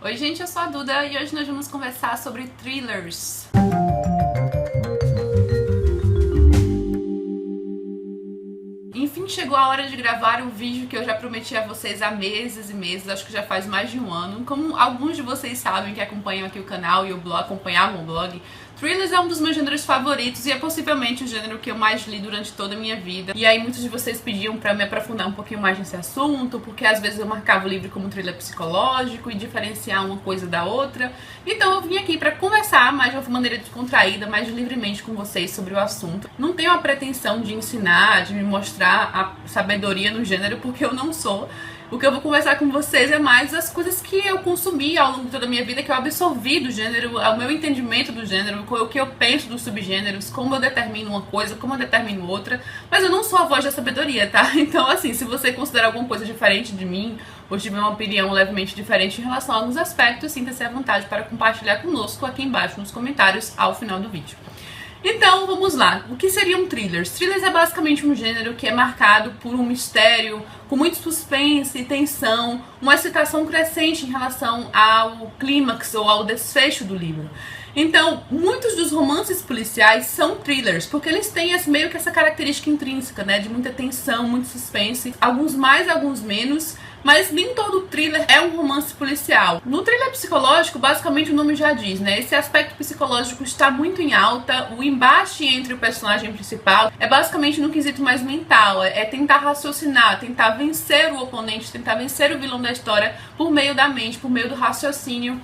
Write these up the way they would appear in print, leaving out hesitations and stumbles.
Oi gente, eu sou a Duda e hoje nós vamos conversar sobre thrillers. Enfim, chegou a hora de gravar o vídeo que eu já prometi a vocês há meses e meses, acho que já faz mais de um ano. Como alguns de vocês sabem que acompanham aqui o canal e o blog, acompanhavam o blog, thrillers é um dos meus gêneros favoritos e é possivelmente o gênero que eu mais li durante toda a minha vida. E aí muitos de vocês pediam pra me aprofundar um pouquinho mais nesse assunto, porque às vezes eu marcava o livro como thriller psicológico e diferenciar uma coisa da outra. Então eu vim aqui pra conversar mais de uma maneira descontraída, mais livremente com vocês sobre o assunto. Não tenho a pretensão de ensinar, de me mostrar a sabedoria no gênero, porque eu não sou. O que eu vou conversar com vocês é mais as coisas que eu consumi ao longo de toda a minha vida, que eu absorvi do gênero, o meu entendimento do gênero, o que eu penso dos subgêneros, como eu determino uma coisa, como eu determino outra. Mas eu não sou a voz da sabedoria, tá? Então, assim, se você considera alguma coisa diferente de mim, ou tiver uma opinião levemente diferente em relação a alguns aspectos, sinta-se à vontade para compartilhar conosco aqui embaixo nos comentários ao final do vídeo. Então, vamos lá. O que seriam thrillers? Thrillers é basicamente um gênero que é marcado por um mistério, com muito suspense e tensão, uma excitação crescente em relação ao clímax ou ao desfecho do livro. Então, muitos dos romances policiais são thrillers, porque eles têm meio que essa característica intrínseca, né, de muita tensão, muito suspense, alguns mais, alguns menos, mas nem todo thriller é um romance policial. No thriller psicológico, basicamente o nome já diz, né, esse aspecto psicológico está muito em alta, o embate entre o personagem principal é basicamente no quesito mais mental, é tentar raciocinar, tentar vencer o oponente, tentar vencer o vilão da história por meio da mente, por meio do raciocínio.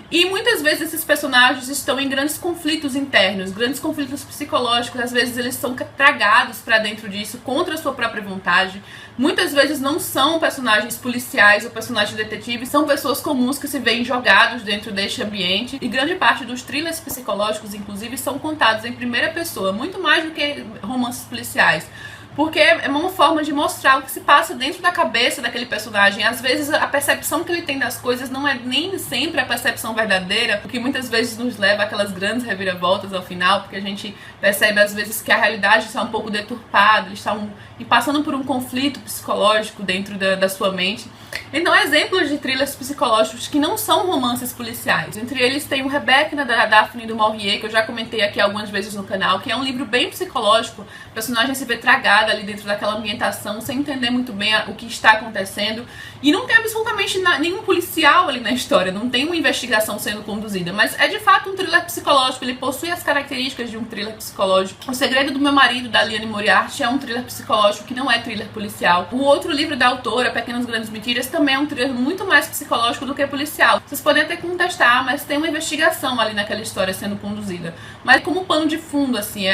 E muitas vezes esses personagens estão em grandes conflitos internos, grandes conflitos psicológicos, às vezes eles são tragados pra dentro disso, contra a sua própria vontade. Muitas vezes não são personagens policiais ou personagens detetives, são pessoas comuns que se veem jogados dentro deste ambiente. E grande parte dos thrillers psicológicos, inclusive, são contados em primeira pessoa, muito mais do que romances policiais. Porque é uma forma de mostrar o que se passa dentro da cabeça daquele personagem. Às vezes a percepção que ele tem das coisas não é nem sempre a percepção verdadeira, o que muitas vezes nos leva àquelas grandes reviravoltas ao final, porque a gente percebe às vezes que a realidade está um pouco deturpada, eles estão passando por um conflito psicológico dentro da sua mente. Então, exemplos de thrillers psicológicos que não são romances policiais. Entre eles tem o Rebecca, da Daphne du Maurier, que eu já comentei aqui algumas vezes no canal, que é um livro bem psicológico. O personagem se vê tragado ali dentro daquela ambientação, sem entender muito bem o que está acontecendo. E não tem absolutamente nenhum policial ali na história, não tem uma investigação sendo conduzida. Mas é de fato um thriller psicológico, ele possui as características de um thriller psicológico. O Segredo do Meu Marido, da Liane Moriarty, é um thriller psicológico que não é thriller policial. O outro livro da autora, Pequenas Grandes Mentiras, também é um thriller muito mais psicológico do que policial. Vocês podem até contestar, mas tem uma investigação ali naquela história sendo conduzida. Mas como pano de fundo, assim,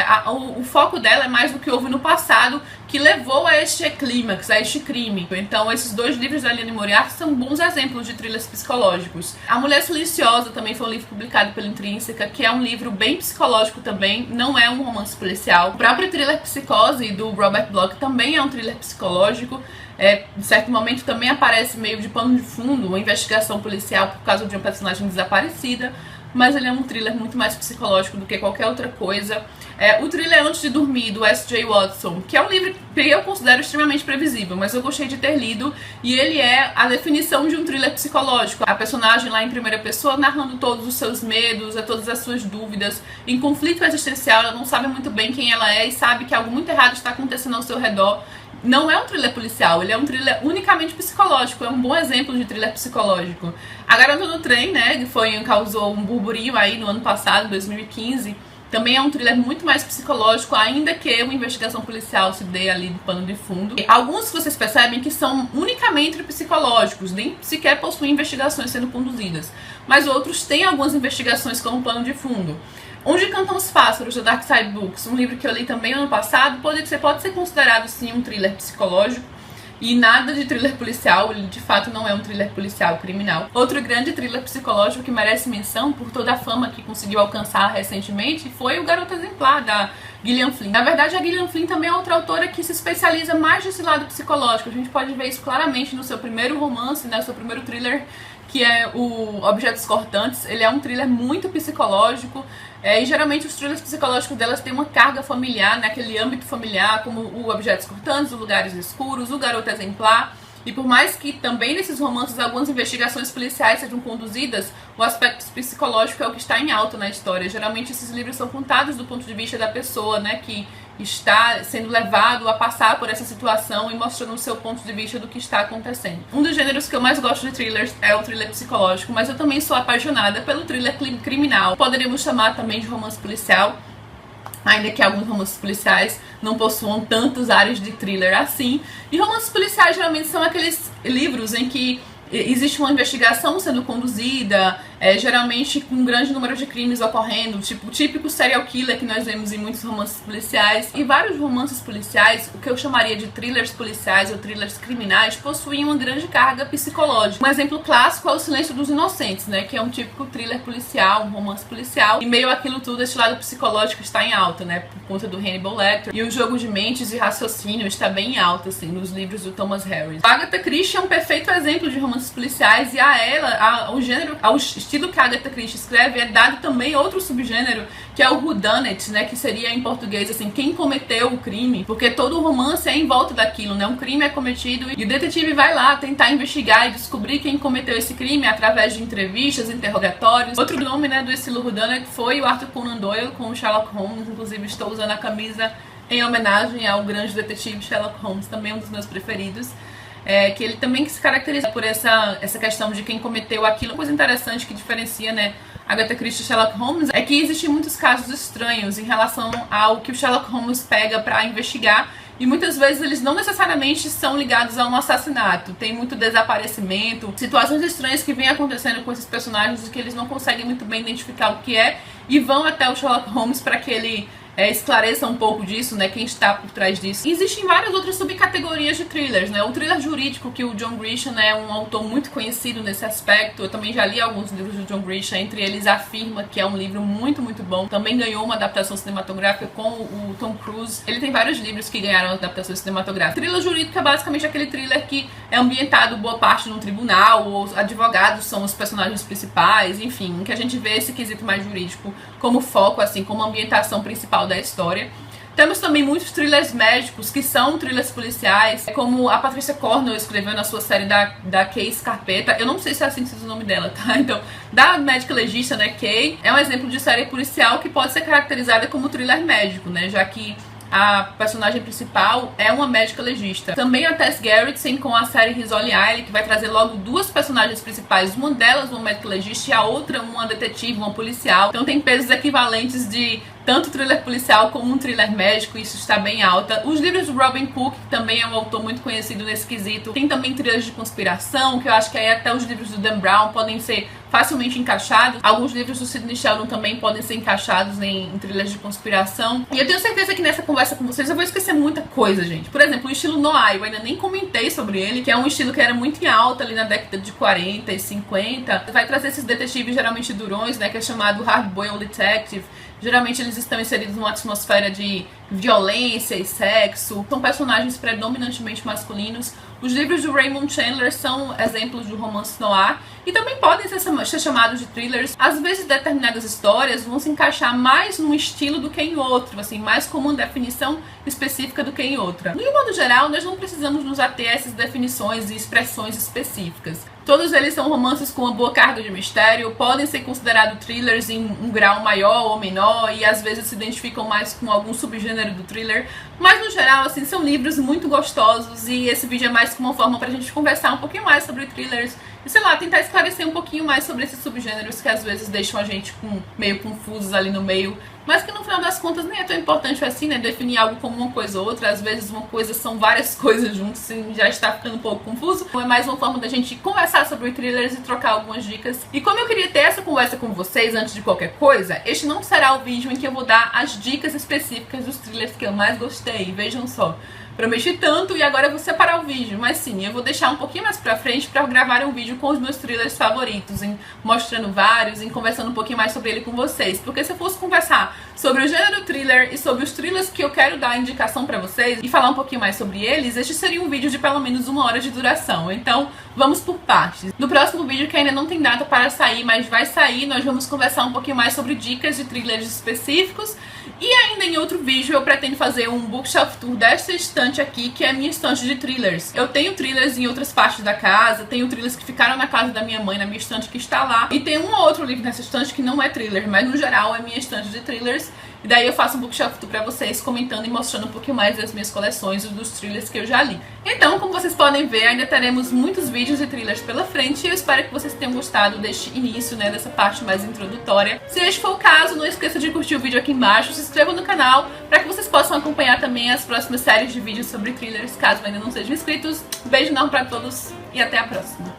o foco dela é mais do que houve no passado, que levou a este clímax, a este crime. Então esses dois livros da Liane Moriarty são bons exemplos de thrillers psicológicos. A Mulher Silenciosa também foi um livro publicado pela Intrínseca, que é um livro bem psicológico também, não é um romance policial. O próprio thriller Psicose, do Robert Bloch, também é um thriller psicológico. Em certo momento também aparece meio de pano de fundo uma investigação policial por causa de uma personagem desaparecida, mas ele é um thriller muito mais psicológico do que qualquer outra coisa. O thriller Antes de Dormir, do S.J. Watson, que é um livro que eu considero extremamente previsível, mas eu gostei de ter lido, e ele é a definição de um thriller psicológico. A personagem lá em primeira pessoa narrando todos os seus medos, todas as suas dúvidas, em conflito existencial, ela não sabe muito bem quem ela é e sabe que algo muito errado está acontecendo ao seu redor. Não é um thriller policial, ele é um thriller unicamente psicológico, é um bom exemplo de thriller psicológico. A Garota no Trem, né, que causou um burburinho aí no ano passado, 2015, também é um thriller muito mais psicológico, ainda que uma investigação policial se dê ali do pano de fundo. E alguns vocês percebem que são unicamente psicológicos, nem sequer possuem investigações sendo conduzidas. Mas outros têm algumas investigações como pano de fundo. Onde Cantam os Pássaros, da Dark Side Books, um livro que eu li também ano passado, pode ser considerado sim um thriller psicológico e nada de thriller policial, ele de fato não é um thriller policial criminal. Outro grande thriller psicológico que merece menção por toda a fama que conseguiu alcançar recentemente foi o Garota Exemplar, da Gillian Flynn. Na verdade, a Gillian Flynn também é outra autora que se especializa mais nesse lado psicológico. A gente pode ver isso claramente no seu primeiro romance, né, seu primeiro thriller, que é o Objetos Cortantes. Ele é um thriller muito psicológico, e geralmente os thrillers psicológicos delas têm uma carga familiar, naquele âmbito familiar, como o Objetos Cortantes, os Lugares Escuros, o Garota Exemplar. E por mais que também nesses romances algumas investigações policiais sejam conduzidas, o aspecto psicológico é o que está em alta na história. Geralmente esses livros são contados do ponto de vista da pessoa, né, que está sendo levado a passar por essa situação e mostrando o seu ponto de vista do que está acontecendo. Um dos gêneros que eu mais gosto de thrillers é o thriller psicológico, mas eu também sou apaixonada pelo thriller criminal. Poderíamos chamar também de romance policial, ainda que alguns romances policiais não possuam tantas áreas de thriller assim. E romances policiais geralmente são aqueles livros em que existe uma investigação sendo conduzida, geralmente com um grande número de crimes ocorrendo, tipo o típico serial killer que nós vemos em muitos romances policiais. E vários romances policiais, o que eu chamaria de thrillers policiais ou thrillers criminais, possuem uma grande carga psicológica. Um exemplo clássico é O Silêncio dos Inocentes, né, que é um típico thriller policial, um romance policial. E meio aquilo tudo, esse lado psicológico está em alta, né, por conta do Hannibal Lecter. E o jogo de mentes e raciocínio está bem em alta, assim, nos livros do Thomas Harris. Agatha Christie é um perfeito exemplo de romances policiais, e a ela, ao gênero, ao estilo que a Agatha Christie escreve, é dado também outro subgênero, que é o whodunit, né, que seria em português assim, quem cometeu o crime, porque todo o romance é em volta daquilo, né, um crime é cometido e o detetive vai lá tentar investigar e descobrir quem cometeu esse crime através de entrevistas, interrogatórios. Outro nome, né, do estilo whodunit foi o Arthur Conan Doyle com o Sherlock Holmes. Inclusive estou usando a camisa em homenagem ao grande detetive Sherlock Holmes, também um dos meus preferidos. Que ele também se caracteriza por essa questão de quem cometeu aquilo. Uma coisa interessante que diferencia, né, Agatha Christie e Sherlock Holmes é que existem muitos casos estranhos em relação ao que o Sherlock Holmes pega para investigar, e muitas vezes eles não necessariamente são ligados a um assassinato. Tem muito desaparecimento, situações estranhas que vêm acontecendo com esses personagens e que eles não conseguem muito bem identificar o que é, e vão até o Sherlock Holmes para que ele esclareça um pouco disso, né, quem está por trás disso. E existem várias outras subcategorias de thrillers, né, o thriller jurídico, que o John Grisham é um autor muito conhecido nesse aspecto. Eu também já li alguns livros do John Grisham, entre eles Afirma, que é um livro muito, muito bom. Também ganhou uma adaptação cinematográfica com o Tom Cruise. Ele tem vários livros que ganharam adaptação cinematográfica. Thriller jurídico é basicamente aquele thriller que é ambientado boa parte num tribunal, os advogados são os personagens principais, enfim, em que a gente vê esse quesito mais jurídico como foco, assim, como ambientação principal da história. Temos também muitos thrillers médicos, que são thrillers policiais, como a Patricia Cornwell escreveu na sua série da Case Carpeta. Eu não sei se é assim que se diz o nome dela, tá? Então, da médica legista, né, Kay, é um exemplo de série policial que pode ser caracterizada como thriller médico, né, já que a personagem principal é uma médica legista. Também a Tess Gerritsen com a série Rizzoli Island, que vai trazer logo duas personagens principais, uma delas uma médica legista e a outra uma detetive, uma policial. Então tem pesos equivalentes de tanto thriller policial como um thriller médico, isso está bem alta. Os livros do Robin Cook, que também é um autor muito conhecido nesse quesito, tem também thrillers de conspiração, que eu acho que aí até os livros do Dan Brown podem ser facilmente encaixados. Alguns livros do Sidney Sheldon também podem ser encaixados em thrillers de conspiração. E eu tenho certeza que nessa conversa com vocês eu vou esquecer muita coisa, gente. Por exemplo, o estilo noir, eu ainda nem comentei sobre ele, que é um estilo que era muito em alta ali na década de 40 e 50. Vai trazer esses detetives geralmente durões, né, que é chamado hard-boiled detective. Geralmente eles estão inseridos numa atmosfera de violência e sexo. São personagens predominantemente masculinos. Os livros do Raymond Chandler são exemplos de romance noir e também podem ser chamados de thrillers. Às vezes determinadas histórias vão se encaixar mais num estilo do que em outro, assim, mais como uma definição específica do que em outra. No modo geral, nós não precisamos nos ater a essas definições e expressões específicas. Todos eles são romances com uma boa carga de mistério, podem ser considerados thrillers em um grau maior ou menor e às vezes se identificam mais com algum subgênero do thriller, mas no geral, assim, são livros muito gostosos e esse vídeo é mais como uma forma pra gente conversar um pouquinho mais sobre thrillers e, sei lá, tentar esclarecer um pouquinho mais sobre esses subgêneros que às vezes deixam a gente meio confusos ali no meio, mas que no final das contas nem é tão importante assim, né, definir algo como uma coisa ou outra. Às vezes uma coisa são várias coisas juntas e já está ficando um pouco confuso. Então é mais uma forma da gente conversar sobre thrillers e trocar algumas dicas. E como eu queria ter essa conversa com vocês antes de qualquer coisa, este não será o vídeo em que eu vou dar as dicas específicas dos thrillers que eu mais gostei. Vejam só, prometi tanto e agora eu vou separar o vídeo, mas sim, eu vou deixar um pouquinho mais pra frente pra gravar um vídeo com os meus thrillers favoritos, mostrando vários, conversando um pouquinho mais sobre ele com vocês, porque se eu fosse conversar sobre o gênero thriller e sobre os thrillers que eu quero dar indicação pra vocês e falar um pouquinho mais sobre eles, este seria um vídeo de pelo menos 1 hora de duração. Então vamos por partes. No próximo vídeo, que ainda não tem data para sair, mas vai sair, nós vamos conversar um pouquinho mais sobre dicas de thrillers específicos. E ainda em outro vídeo eu pretendo fazer um bookshelf tour desta estante estante aqui, que é a minha estante de thrillers. Eu tenho thrillers em outras partes da casa, tenho thrillers que ficaram na casa da minha mãe, na minha estante que está lá, e tem um ou outro livro nessa estante que não é thriller, mas no geral é minha estante de thrillers. E daí eu faço um bookshelf tour pra vocês, comentando e mostrando um pouquinho mais das minhas coleções e dos thrillers que eu já li. Então, como vocês podem ver, ainda teremos muitos vídeos de thrillers pela frente, e eu espero que vocês tenham gostado deste início, né, dessa parte mais introdutória. Se este for o caso, não esqueça de curtir o vídeo aqui embaixo, se inscreva no canal, para que vocês possam acompanhar também as próximas séries de vídeos sobre thrillers, caso ainda não sejam inscritos. Beijo enorme pra todos e até a próxima!